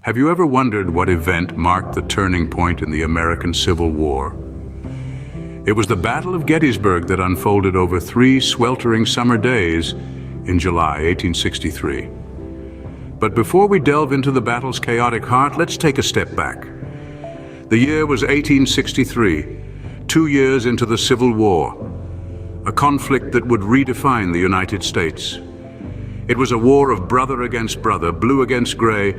Have you ever wondered what event marked the turning point in the American Civil War? It was the Battle of Gettysburg that unfolded over 3 sweltering summer days in July 1863. But before we delve into the battle's chaotic heart, let's take a step back. The year was 1863, 2 years into the Civil War, a conflict that would redefine the United States. It was a war of brother against brother, blue against gray,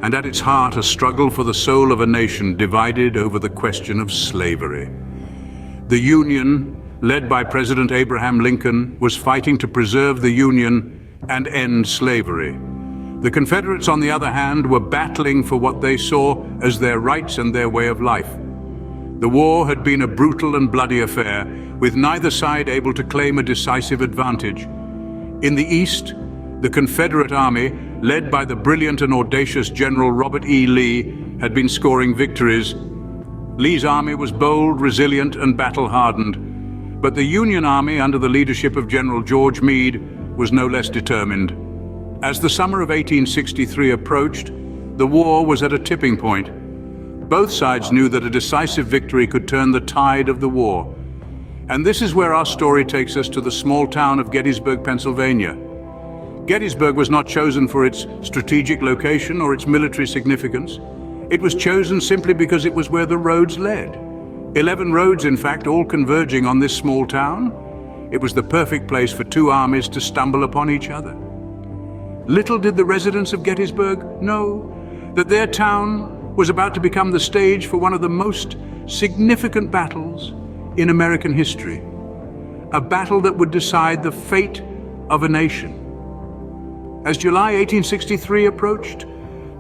and at its heart a struggle for the soul of a nation divided over the question of slavery. The Union, led by President Abraham Lincoln, was fighting to preserve the Union and end slavery. The Confederates, on the other hand, were battling for what they saw as their rights and their way of life. The war had been a brutal and bloody affair, with neither side able to claim a decisive advantage. In the East, the Confederate Army, led by the brilliant and audacious General Robert E. Lee, had been scoring victories. Lee's army was bold, resilient, and battle-hardened. But the Union Army, under the leadership of General George Meade, was no less determined. As the summer of 1863 approached, the war was at a tipping point. Both sides knew that a decisive victory could turn the tide of the war. And this is where our story takes us to the small town of Gettysburg, Pennsylvania. Gettysburg was not chosen for its strategic location or its military significance. It was chosen simply because it was where the roads led. 11 roads, in fact, all converging on this small town. It was the perfect place for 2 armies to stumble upon each other. Little did the residents of Gettysburg know that their town was about to become the stage for one of the most significant battles in American history. A battle that would decide the fate of a nation. As July 1863 approached,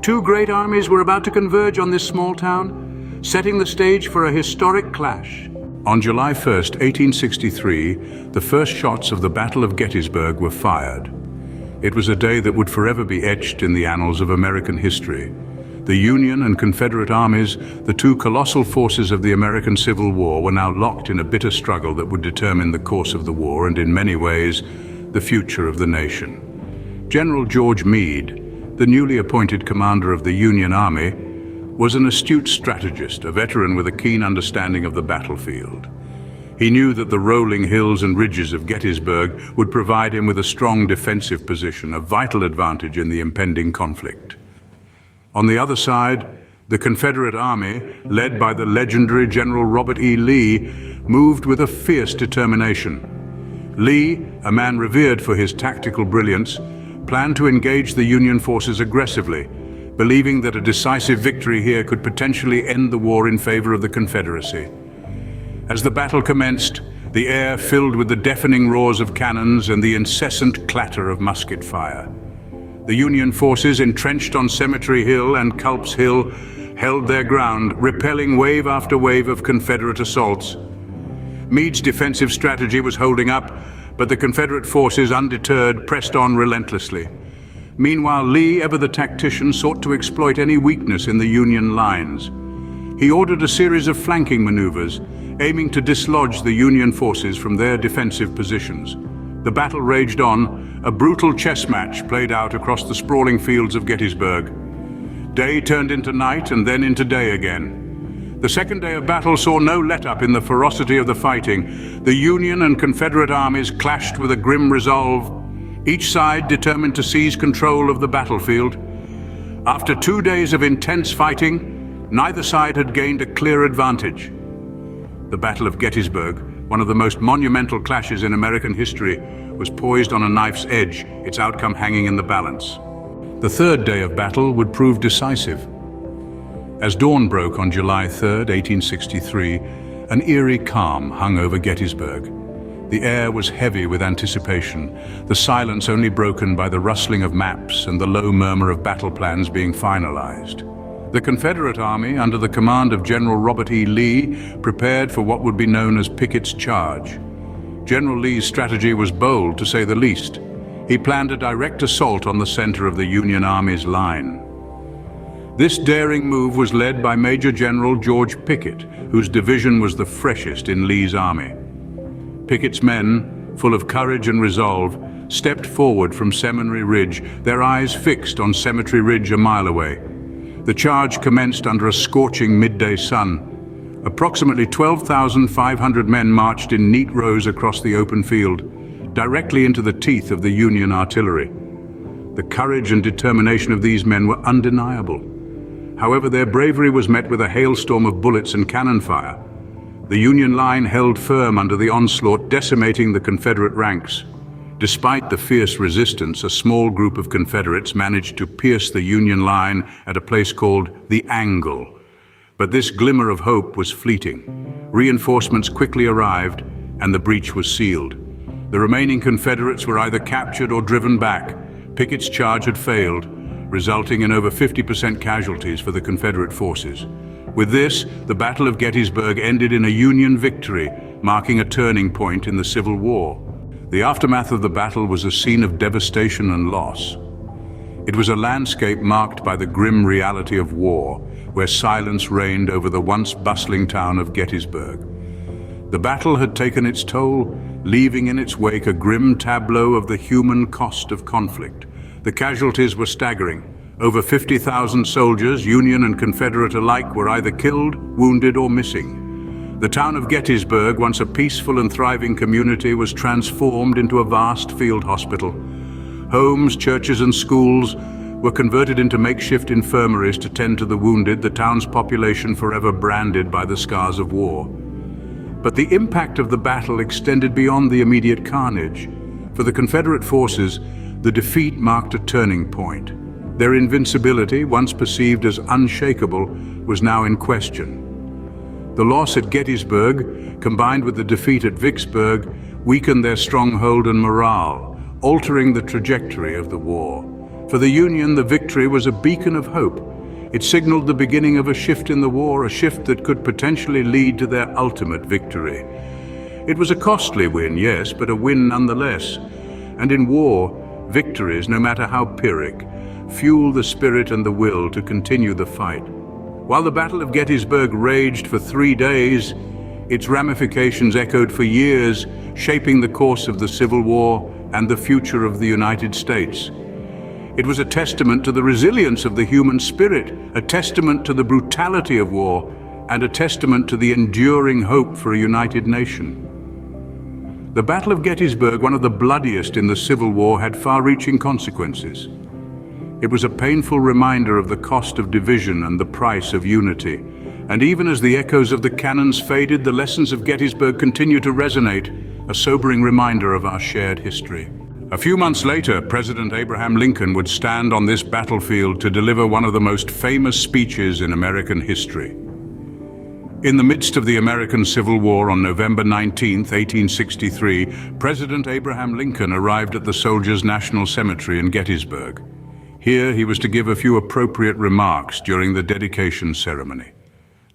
2 great armies were about to converge on this small town, setting the stage for a historic clash. On July 1st, 1863, the first shots of the Battle of Gettysburg were fired. It was a day that would forever be etched in the annals of American history. The Union and Confederate armies, the 2 colossal forces of the American Civil War, were now locked in a bitter struggle that would determine the course of the war and, in many ways, the future of the nation. General George Meade, the newly appointed commander of the Union Army, was an astute strategist, a veteran with a keen understanding of the battlefield. He knew that the rolling hills and ridges of Gettysburg would provide him with a strong defensive position, a vital advantage in the impending conflict. On the other side, the Confederate Army, led by the legendary General Robert E. Lee, moved with a fierce determination. Lee, a man revered for his tactical brilliance, planned to engage the Union forces aggressively, believing that a decisive victory here could potentially end the war in favor of the Confederacy. As the battle commenced, the air filled with the deafening roars of cannons and the incessant clatter of musket fire. The Union forces, entrenched on Cemetery Hill and Culp's Hill, held their ground, repelling wave after wave of Confederate assaults. Meade's defensive strategy was holding up, but the Confederate forces, undeterred, pressed on relentlessly. Meanwhile, Lee, ever the tactician, sought to exploit any weakness in the Union lines. He ordered a series of flanking maneuvers, aiming to dislodge the Union forces from their defensive positions. The battle raged on, a brutal chess match played out across the sprawling fields of Gettysburg. Day turned into night and then into day again. The second day of battle saw no let-up in the ferocity of the fighting. The Union and Confederate armies clashed with a grim resolve, each side determined to seize control of the battlefield. After 2 days of intense fighting, neither side had gained a clear advantage. The Battle of Gettysburg, one of the most monumental clashes in American history, was poised on a knife's edge, its outcome hanging in the balance. The third day of battle would prove decisive. As dawn broke on July 3, 1863, an eerie calm hung over Gettysburg. The air was heavy with anticipation, the silence only broken by the rustling of maps and the low murmur of battle plans being finalized. The Confederate Army, under the command of General Robert E. Lee, prepared for what would be known as Pickett's Charge. General Lee's strategy was bold, to say the least. He planned a direct assault on the center of the Union Army's line. This daring move was led by Major General George Pickett, whose division was the freshest in Lee's army. Pickett's men, full of courage and resolve, stepped forward from Seminary Ridge, their eyes fixed on Cemetery Ridge a mile away. The charge commenced under a scorching midday sun. Approximately 12,500 men marched in neat rows across the open field, directly into the teeth of the Union artillery. The courage and determination of these men were undeniable. However, their bravery was met with a hailstorm of bullets and cannon fire. The Union line held firm under the onslaught, decimating the Confederate ranks. Despite the fierce resistance, a small group of Confederates managed to pierce the Union line at a place called the Angle. But this glimmer of hope was fleeting. Reinforcements quickly arrived, and the breach was sealed. The remaining Confederates were either captured or driven back. Pickett's charge had failed, resulting in over 50% casualties for the Confederate forces. With this, the Battle of Gettysburg ended in a Union victory, marking a turning point in the Civil War. The aftermath of the battle was a scene of devastation and loss. It was a landscape marked by the grim reality of war, where silence reigned over the once bustling town of Gettysburg. The battle had taken its toll, leaving in its wake a grim tableau of the human cost of conflict. The casualties were staggering. Over 50,000 soldiers, Union and Confederate alike, were either killed, wounded, or missing. The town of Gettysburg, once a peaceful and thriving community, was transformed into a vast field hospital. Homes, churches, and schools were converted into makeshift infirmaries to tend to the wounded, the town's population forever branded by the scars of war. But the impact of the battle extended beyond the immediate carnage. For the Confederate forces, the defeat marked a turning point. Their invincibility, once perceived as unshakable, was now in question. The loss at Gettysburg, combined with the defeat at Vicksburg, weakened their stronghold and morale, altering the trajectory of the war. For the Union, the victory was a beacon of hope. It signaled the beginning of a shift in the war, a shift that could potentially lead to their ultimate victory. It was a costly win, yes, but a win nonetheless. And in war, victories, no matter how Pyrrhic, fuel the spirit and the will to continue the fight. While the Battle of Gettysburg raged for 3 days, its ramifications echoed for years, shaping the course of the Civil War and the future of the United States. It was a testament to the resilience of the human spirit, a testament to the brutality of war, and a testament to the enduring hope for a united nation. The Battle of Gettysburg, one of the bloodiest in the Civil War, had far-reaching consequences. It was a painful reminder of the cost of division and the price of unity. And even as the echoes of the cannons faded, the lessons of Gettysburg continued to resonate, a sobering reminder of our shared history. A few months later, President Abraham Lincoln would stand on this battlefield to deliver one of the most famous speeches in American history. In the midst of the American Civil War on November 19, 1863, President Abraham Lincoln arrived at the Soldiers' National Cemetery in Gettysburg. Here he was to give a few appropriate remarks during the dedication ceremony.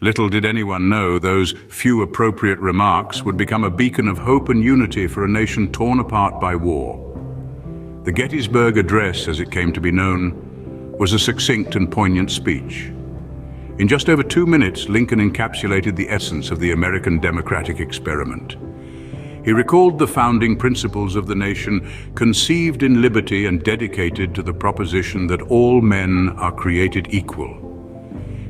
Little did anyone know those few appropriate remarks would become a beacon of hope and unity for a nation torn apart by war. The Gettysburg Address, as it came to be known, was a succinct and poignant speech. In just over 2 minutes, Lincoln encapsulated the essence of the American democratic experiment. He recalled the founding principles of the nation, conceived in liberty and dedicated to the proposition that all men are created equal.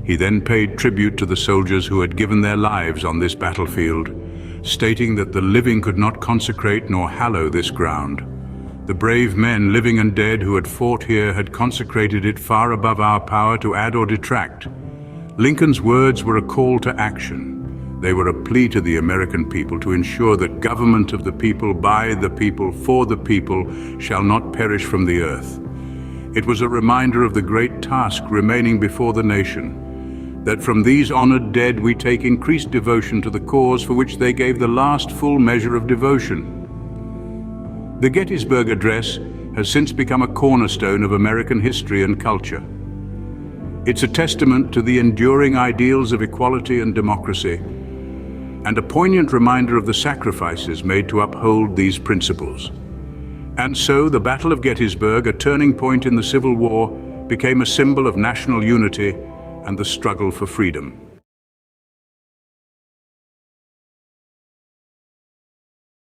He then paid tribute to the soldiers who had given their lives on this battlefield, stating that the living could not consecrate nor hallow this ground. The brave men, living and dead, who had fought here had consecrated it far above our power to add or detract. Lincoln's words were a call to action. They were a plea to the American people to ensure that government of the people, by the people, for the people, shall not perish from the earth. It was a reminder of the great task remaining before the nation, that from these honored dead we take increased devotion to the cause for which they gave the last full measure of devotion. The Gettysburg Address has since become a cornerstone of American history and culture. It's a testament to the enduring ideals of equality and democracy, and a poignant reminder of the sacrifices made to uphold these principles. And so the Battle of Gettysburg, a turning point in the Civil War, became a symbol of national unity and the struggle for freedom.